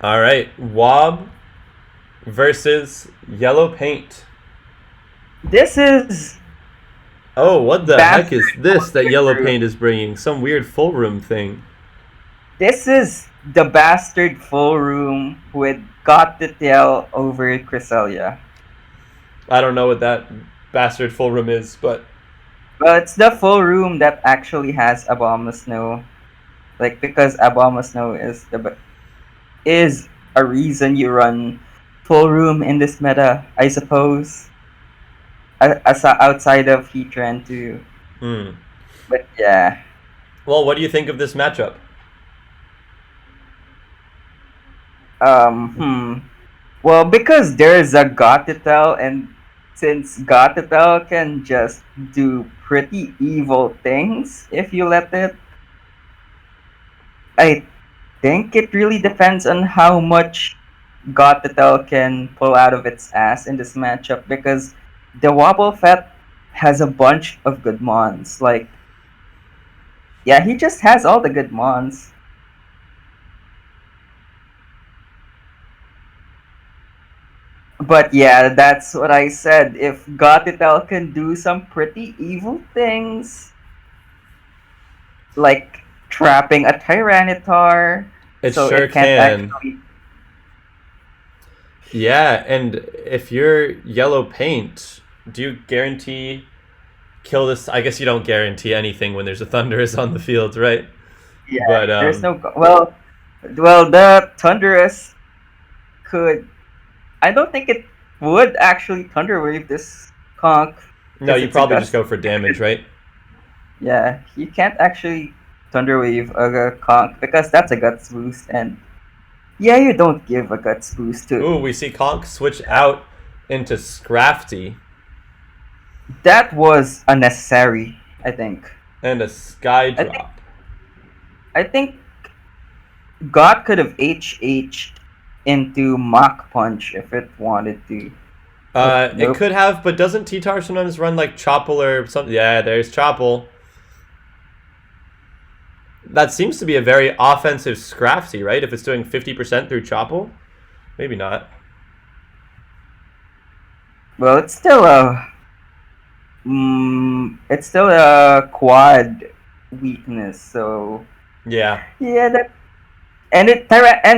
All right, Wob versus Yellow Paint. This is Oh, what the heck is bastard this that Yellow room. Paint is bringing? Some weird full room thing. This is the bastard full room with got the tail over Cresselia. I don't know what that bastard full room is, but Well, it's the full room that actually has Abama Snow. Like because Abama Snow is a reason you run full room in this meta, I suppose. Outside of Heatran too. hmm. But yeah. Well, what do you think of this matchup? Um hmm. Well, because there's a Gotitel, and since Gotitel can just do pretty evil things if you let it, I think it really depends on how much Gotitel can pull out of its ass in this matchup because the Wobblefet has a bunch of good mons. Like, yeah, he just has all the good mons. But yeah, that's what I said. If Gotitel can do some pretty evil things, like trapping a Tyranitar, It so sure it can't can. actually. Yeah, and if you're Yellow Paint, do you guarantee kill this? I guess you don't guarantee anything when there's a Thunderous on the field, right? Yeah, But there's no. Well, the Thunderous could. I don't think it would actually Thunder Wave this conk no, because you it's a probably just gust. go for damage, right? Yeah, you can't actually Thunder Wave a conk because that's a guts boost, and yeah, you don't give a guts boost to. Ooh, we see Conk switch out into Scrafty That was unnecessary. I think. and a Sky I think. Drop. I think God could have HH'd into Mach Punch if it wanted to. But It nope. could have, but doesn't T-Tar sometimes run like Chopple or something? Yeah, there's Chopple. That seems to be a very offensive Scrafty, right? If it's doing 50% through Chopple? Maybe not. Well, it's still a quad weakness. So Yeah. yeah, that and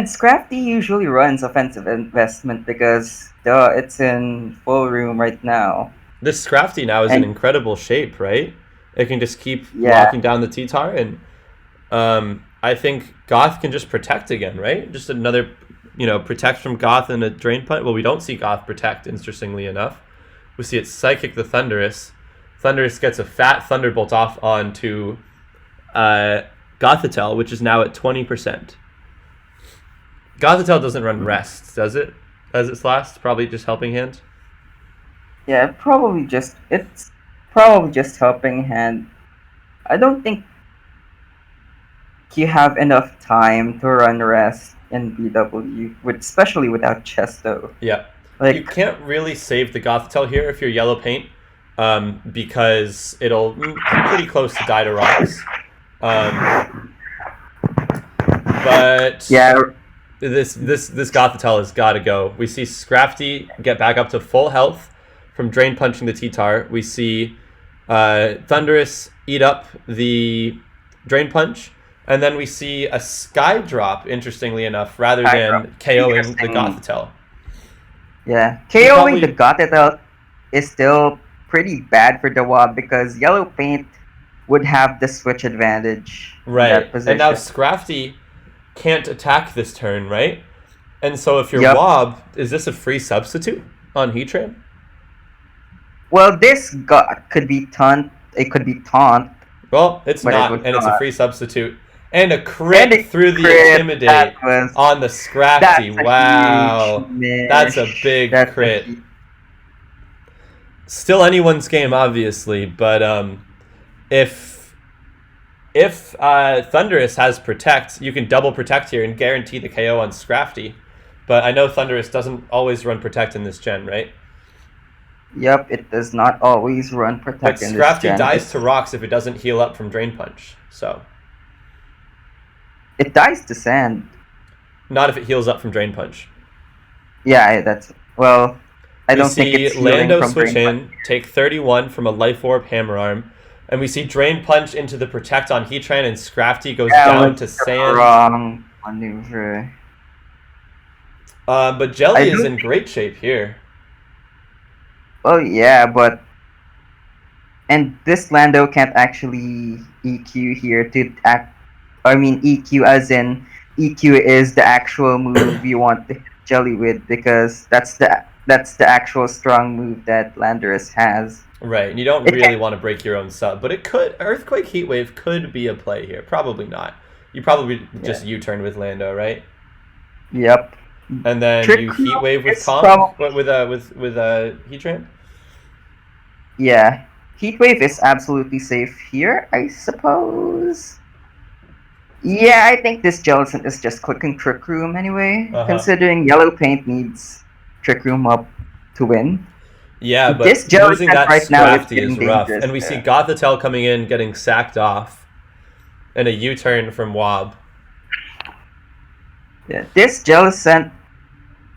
Scrafty usually runs offensive investment because it's in full room right now. This Scrafty now is in And incredible shape, right? It can just keep yeah, locking down the T-Tar, and I think Goth can just protect again, right? Just another, protect from Goth and a Drain Punch. Well, we don't see Goth protect, interestingly enough. We see it Psychic the Thunderous. Thunderous gets a fat Thunderbolt off onto Gothitelle, which is now at 20%. Gothitelle doesn't run Rest, does it? As its last? Probably just Helping Hand? yeah, it's probably just helping hand. I don't think you have enough time to run rest in BW, especially without Chesto. Yeah. You Like, can't really save the Gothitelle here if you're Yellow Paint, because it'll be pretty close to die to rocks. But yeah, this Gothitelle has got to go. We see Scrafty get back up to full health from Drain Punching the T-Tar. We see Thunderous eat up the Drain Punch. And then we see a Sky Drop, interestingly enough, rather than KOing the interesting. Gothitelle. Yeah, He KOing the probably Gothitelle is still pretty bad for the Wob because Yellow Paint would have the switch advantage in that right. And now position. Scrafty can't attack this turn, right? And so if you're Yup. Wob, is this a free substitute on Heatran? Well, this could be taunt. It could be taunt, Well, it's but it not, would and it's a not. free substitute. And a And crit it through the crit. Intimidate on the That's Scrafty. a huge Wow. That's a miss. big crit. Still anyone's game, obviously, but if Thunderous has Protect, you can double Protect here and guarantee the KO on Scrafty. But I know Thunderous doesn't always run Protect in this gen, right? Yep, it does not always run But protect in this Scrafty gen. dies to rocks if it doesn't heal up from Drain Punch. So It dies to sand. Not if it heals up from Drain Punch. Yeah, that's well. I don't think We it's see healing Lando from switch Drain in, take 31 from a Life Orb Hammer Arm, and we see Drain Punch into the Protect on Heatran, and Scrafty goes down to Sand. Wrong maneuver. But Jelly is in great shape here. Well, yeah, but and this Lando can't actually EQ here to act. I mean, EQ as in EQ is the actual move you want to hit Jelly with, because that's the actual strong move that Landorus has. Right, and you don't really want to break your own sub, but it could. Earthquake Heatwave could be a play here. Probably not. You probably just U-turn with Lando, right? Yep. And then you Heatwave with Conk with Heatran. Yeah, Heatwave is absolutely safe here, I suppose. Yeah, I think this Jellicent is just clicking Trick Room anyway, considering Yellow Paint needs Trick Room up to win. Yeah, but this losing that right Scrafty is rough. And we see Gothitelle coming in, getting sacked off, and a U-turn from Wob. Yeah, this Jellicent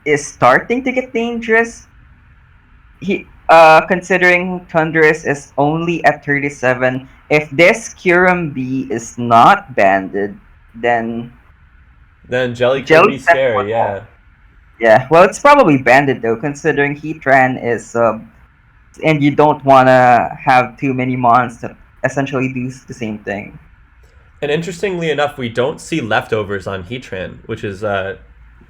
is starting to get dangerous. Considering Thundurus is only at 37, if this Kyurem B is not banded, then Jelly could be scary, yeah. Yeah, well, it's probably banded though, considering Heatran is and you don't want to have too many mons to essentially do the same thing. And interestingly enough, we don't see leftovers on Heatran, which is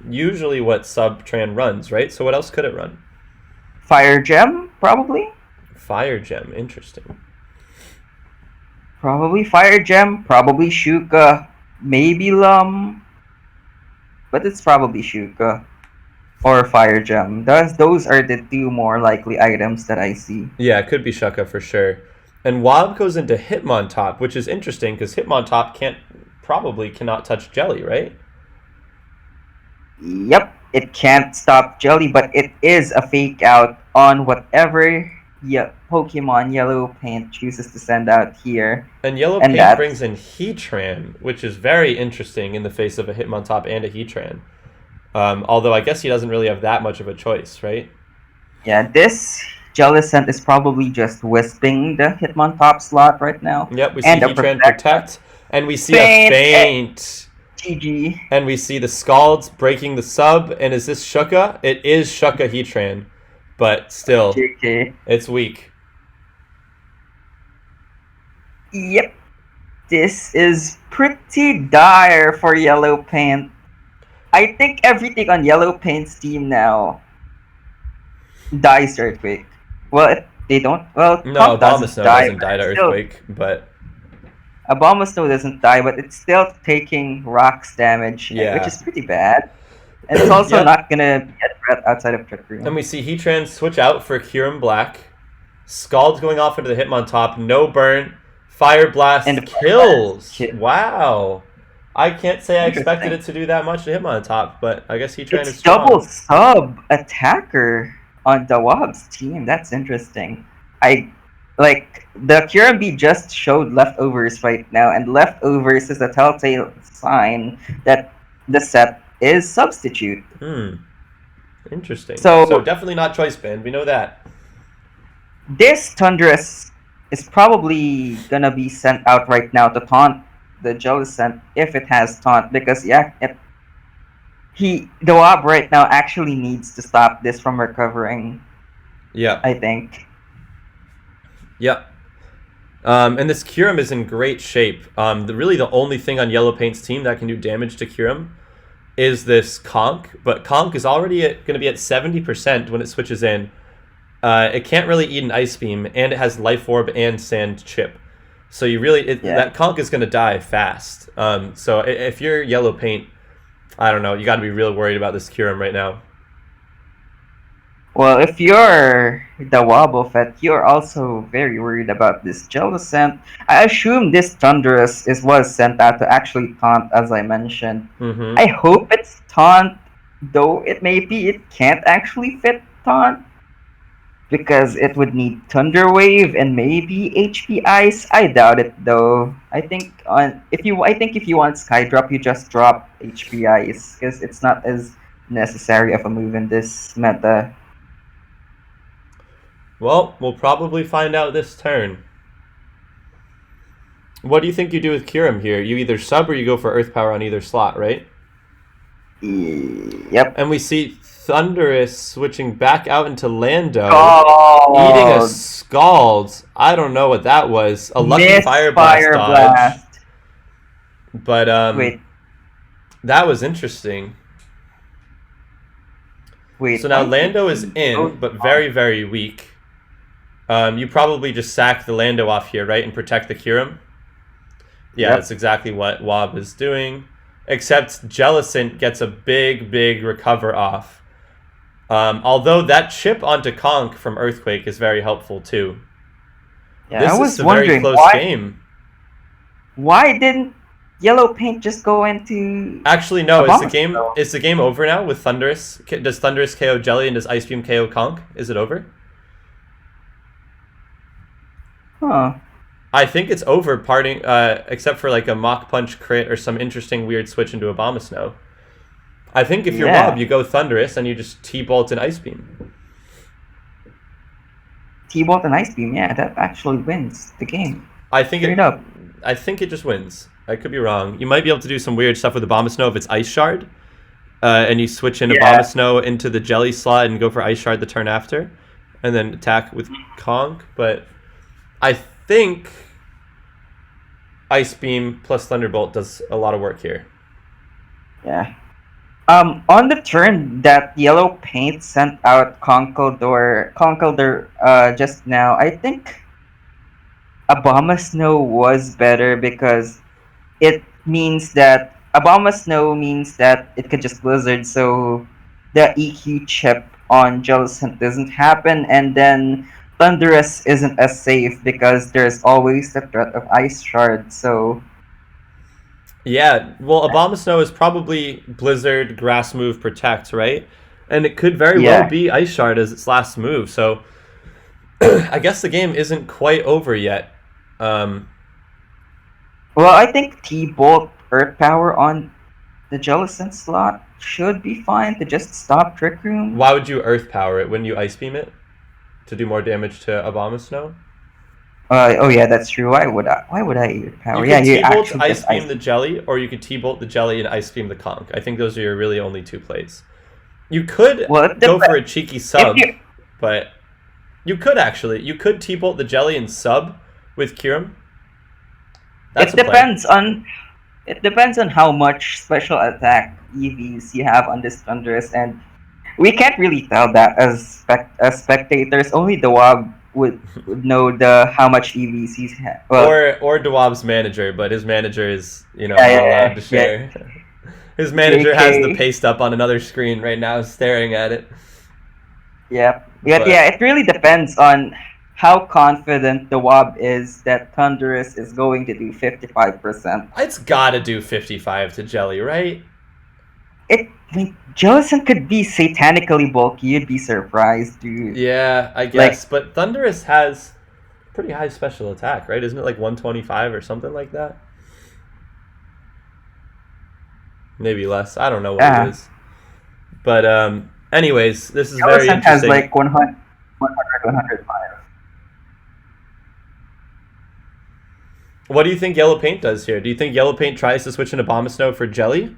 usually what Subtran runs, right? So what else could it run? Fire Gem, probably? Fire Gem, interesting. Probably Fire Gem, probably Shuka, maybe Lum, but it's probably Shuka or Fire Gem. Those are the two more likely items that I see. Yeah, it could be Shuka for sure. And Wob goes into Hitmontop, which is interesting because Hitmontop cannot touch Jelly, right? Yep, it can't stop Jelly, but it is a fake out on whatever Pokemon Yellow Paint chooses to send out here. And Yellow Paint brings in Heatran, which is very interesting in the face of a Hitmontop and a Heatran. Although I guess he doesn't really have that much of a choice, right? Yeah, this Jellicent is probably just wisping the Hitmontop slot right now. Yep, we see Heatran protect, and we see a feint. GG. And we see the Scalds breaking the sub, and is this Shuka? It is Shuka Heatran, but still, it's weak. Yep, this is pretty dire for Yellow Paint. I think everything on Yellow Paint's team now dies to Earthquake. Well, they don't. Well, no, Abomasnow doesn't die to Earthquake, but Abomasnow doesn't die, but it's still taking rocks damage, which is pretty bad. And it's also not gonna be a threat outside of Trick Room. And we see Heatran switch out for Kyurem Black. Scald's going off into the Hitmontop. No burn. Fire Blast and kills. Wow. I can't say I expected it to do that much to Hitmontop, but I guess Heatran is strong. Double sub attacker on DaWob's team. That's interesting. The Kyurem B just showed leftovers right now, and leftovers is a telltale sign that the set is substitute. Interesting. So definitely not choice band. We know that. This Thundurus is probably gonna be sent out right now to taunt the Jellicent if it has taunt, because DaWob right now actually needs to stop this from recovering. Yeah, I think. Yep. And this Kyurem is in great shape. Really the only thing on Yellow Paint's team that can do damage to Kyurem is this Conk, but Conk is already going to be at 70% when it switches in. It can't really eat an Ice Beam, and it has Life Orb and Sand Chip. So that Conk is going to die fast. So if you're Yellow Paint, I don't know, you got to be real worried about this Kyurem right now. Well, if you're DaWoblefet, you're also very worried about this Jellicent. I assume this Thundurus was sent out to actually taunt, as I mentioned. I hope it's taunt, though it can't actually fit taunt. because it would need Thunder Wave and maybe HP Ice. I doubt it though. I think if you want Skydrop, you just drop HP Ice because it's not as necessary of a move in this meta. Well, we'll probably find out this turn. What do you think you do with Kyurem here? You either sub or you go for Earth Power on either slot, right? Yep. And we see Thunderous switching back out into Lando, Scald. eating a Scald. I don't know what that was. A lucky Fire Blast dodge. But Wait. that was interesting. Wait. So now Lando is in, but very, very weak. You probably just sack the Lando off here, right, and protect the Kyurem? Yeah, Yep. That's exactly what Wob is doing. Except Jellicent gets a big, big recover off. Although that chip onto Conk from Earthquake is very helpful too. Yeah, This I was is a wondering very close game. why didn't Yellow Paint just go into? Actually, no. Abomasnow? Is the game over now with Thunderous? Does Thunderous KO Jelly and does Ice Beam KO Conk? Is it over? Huh. I think it's over, parting, except for like a Mach Punch crit or some interesting weird switch into Abomasnow. I think if you're Wob, you go Thunderous and you just T-Bolt and Ice Beam. T-Bolt and Ice Beam, yeah, that actually wins the game. I think Straight it just wins. I could be wrong. You might be able to do some weird stuff with Abomasnow if it's Ice Shard, and you switch in Abomasnow into the Jelly slot and go for Ice Shard the turn after, and then attack with Conk. But I think Ice Beam plus Thunderbolt does a lot of work here. Yeah. On the turn that Yellow Paint sent out Conkeldurr just now, I think Abomasnow was better because Abomasnow means that it could just Blizzard, so the EQ chip on Jellicent doesn't happen, and then Thunderous isn't as safe because there's always the threat of Ice Shard, so... Yeah, well, Abomasnow is probably Blizzard, Grass Move, Protect, right? And it could very well be Ice Shard as its last move, so I guess the game isn't quite over yet. Well, I think T-Bolt Earth Power on the Jellicent slot should be fine to just stop Trick Room. Why would you Earth Power it? Wouldn't you Ice Beam it to do more damage to Abomasnow? Oh yeah, that's true. Why would I Earth Power? You could T-Bolt Ice Beam the Jelly, or you could T-Bolt the Jelly and Ice Beam the Conk. I think those are your really only two plays. You could go for a cheeky sub, but you could actually. You could T-Bolt the Jelly and sub with Kyurem. It depends on how much special attack EVs you have on this Thunderous, and we can't really tell that as spectators. Only the Wob would know how much EVs he's had. Well, or DaWob's manager, but his manager is not allowed to share. Yeah. His manager has the paste up on another screen right now, staring at it. Yeah, it really depends on how confident the Wob is that Thunderous is going to do 55%. It's gotta do 55 to Jelly, right? Jellicent could be satanically bulky. You'd be surprised, dude. Yeah, I guess. But Thunderous has pretty high special attack, right? Isn't it like 125 or something like that? Maybe less. I don't know what it is. But anyways, this is very interesting. Has like 100, 105. What do you think Yellow Paint does here? Do you think Yellow Paint tries to switch into Abomasnow for Jelly?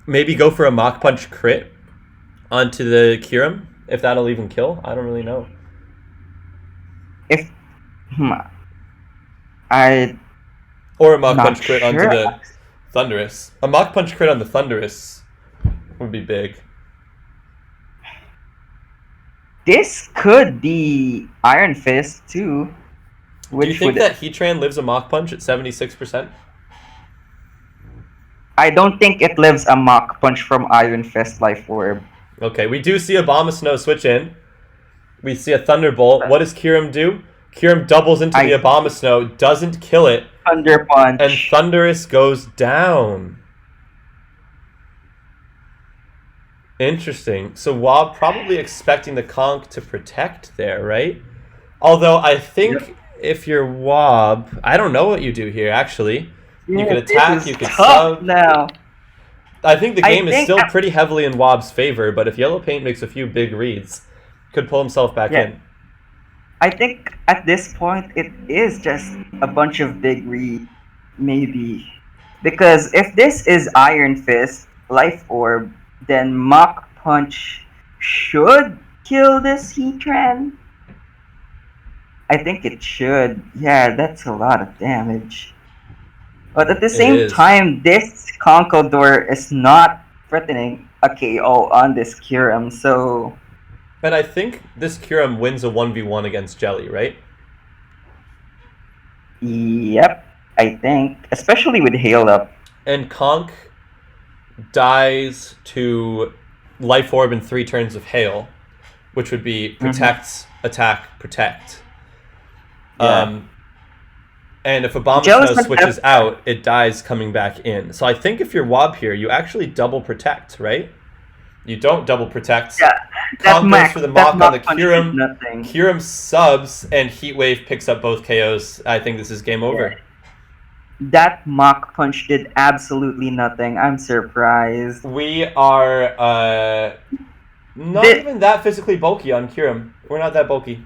Maybe go for a Mach Punch crit onto the Kyurem, if that'll even kill. I don't really know. Or a Mach Punch crit onto the Thunderous. A Mach Punch crit on the Thunderous would be big. This could be Iron Fist too. Do you think that Heatran lives a Mach Punch at 76%? I don't think it lives a Mach Punch from Iron Fist Life Orb. Okay, we do see Abomasnow switch in. We see a Thunderbolt. What does Kyurem do? Kyurem doubles into the Abomasnow, doesn't kill it. Thunder Punch. And Thunderous goes down. Interesting. So Wob probably expecting the conch to protect there, right? Although I Yep. think if you're Wob, I don't know what you do here actually. You Yeah, could this attack, is you could tough sub. now. I think the I game is think, still pretty heavily in Wob's favor, but if Yellow Paint makes a few big reads, could pull himself back yeah, in. I think at this point it is just a bunch of big read, maybe. Because if this is Iron Fist, Life Orb, then Mach Punch should kill this Heatran. I think it should. Yeah, that's a lot of damage. But at the It same is. time, this Conkeldurr is not threatening a KO on this Kyurem, so And I think this Kyurem wins a 1v1 against Jelly, right? yep, I think. Especially with Hail Up. And Conk dies to Life Orb in 3 turns of Hail, which would be protect, attack, protect. Yeah. And if Abomasnow Jellicent switches out, it dies coming back in. So I think if you're Wob here, you actually double protect, right? You don't double protect. Yeah, Conk goes for the Mach on the punch did Kyurem. nothing. Kyurem subs, and Heatwave picks up both KOs. I think this is game over. Yeah. That Mach Punch did absolutely nothing. I'm surprised. We are not even that physically bulky on Kyurem. We're not that bulky.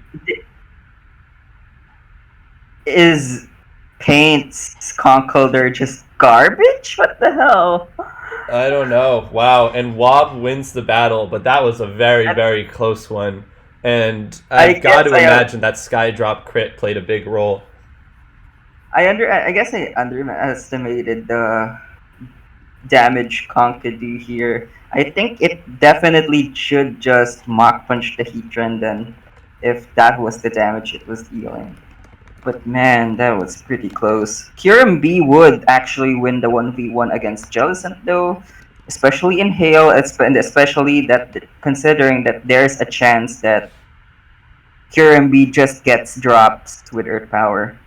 Is Paint's Conkeldurr just garbage? What the hell? I don't know. Wow. And Wob wins the battle, but that was a very, very close one. And I've got to imagine that Skydrop crit played a big role. I guess I underestimated the damage Conk could do here. I think it definitely should just Mach Punch the Heatran then, if that was the damage it was dealing. But man, that was pretty close. Kyurem B would actually win the 1v1 against Jellicent though, especially in Hail, and especially that considering that there's a chance that Kyurem B just gets drops with Earth Power.